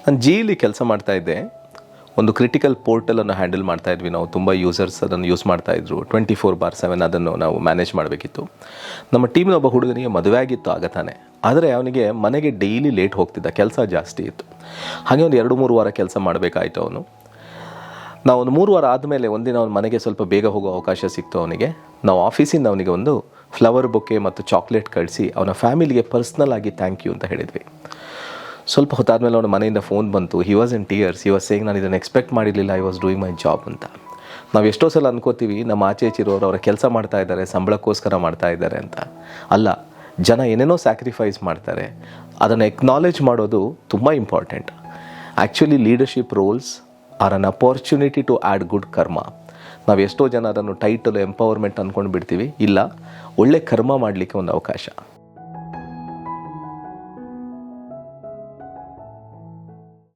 ನಾನು ಜಿಲಿ ಕೆಲಸ ಮಾಡ್ತಾ ಇದ್ದೆ. ಒಂದು ಕ್ರಿಟಿಕಲ್ ಪೋರ್ಟಲನ್ನು ಹ್ಯಾಂಡಲ್ ಮಾಡ್ತಾ ಇದ್ವಿ ನಾವು. ತುಂಬ ಯೂಸರ್ಸ್ ಅದನ್ನು ಯೂಸ್ ಮಾಡ್ತಾಯಿದ್ರು. 24/7 ಅದನ್ನು ನಾವು ಮ್ಯಾನೇಜ್ ಮಾಡಬೇಕಿತ್ತು. ನಮ್ಮ ಟೀಮ್ನ ಒಬ್ಬ ಹುಡುಗನಿಗೆ ಮದುವೆ ಆಗಿತ್ತು ಆಗ ತಾನೆ. ಆದರೆ ಅವನಿಗೆ ಮನೆಗೆ ಡೈಲಿ ಲೇಟ್ ಹೋಗ್ತಿದ್ದ, ಕೆಲಸ ಜಾಸ್ತಿ ಇತ್ತು. ಹಾಗೆ ಒಂದು 2-3 ವಾರ ಕೆಲಸ ಮಾಡಬೇಕಾಯಿತು ಅವನು. ನಾವು ಒಂದು 3 ವಾರ ಆದಮೇಲೆ ಒಂದಿನ ಅವನ ಮನೆಗೆ ಸ್ವಲ್ಪ ಬೇಗ ಹೋಗೋ ಅವಕಾಶ ಸಿಕ್ತು ಅವನಿಗೆ. ನಾವು ಆಫೀಸಿಂದ ಅವನಿಗೆ ಒಂದು ಫ್ಲವರ್ ಬೊಕ್ಕೆ ಮತ್ತು ಚಾಕ್ಲೇಟ್ ಕಳಿಸಿ ಅವನ ಫ್ಯಾಮಿಲಿಗೆ ಪರ್ಸ್ನಲ್ ಆಗಿ ಥ್ಯಾಂಕ್ ಯು ಅಂತ ಹೇಳಿದ್ವಿ. ಸ್ವಲ್ಪ ಹೊತ್ತಾದಮೇಲೆ ಅವನ ಮನೆಯಿಂದ ಫೋನ್ ಬಂತು. He was in tears. He was saying, ನಾನು ಇದನ್ನು ಎಕ್ಸ್ಪೆಕ್ಟ್ ಮಾಡಿರಲಿಲ್ಲ, I was doing my job ಅಂತ. ನಾವು ಎಷ್ಟೋ ಸಲ ಅನ್ಕೋತೀವಿ ನಮ್ಮ ಆಚೆ ಈಚಿರೋರು ಅವರ ಕೆಲಸ ಮಾಡ್ತಾ ಇದ್ದಾರೆ, ಸಂಬಳಕ್ಕೋಸ್ಕರ ಮಾಡ್ತಾ ಇದ್ದಾರೆ ಅಂತ. ಅಲ್ಲ, ಜನ ಏನೇನೋ ಸ್ಯಾಕ್ರಿಫೈಸ್ ಮಾಡ್ತಾರೆ. ಅದನ್ನು ಎಕ್ನಾಲೇಜ್ ಮಾಡೋದು ತುಂಬ important. Actually leadership roles are an opportunity to add good karma. ನಾವು ಎಷ್ಟೋ ಜನ ಅದನ್ನು ಟೈಟಲ್ ಎಂಪವರ್ಮೆಂಟ್ ಅಂದ್ಕೊಂಡು ಬಿಡ್ತೀವಿ. ಇಲ್ಲ, ಒಳ್ಳೆ ಕರ್ಮ ಮಾಡಲಿಕ್ಕೆ ಒಂದು ಅವಕಾಶ.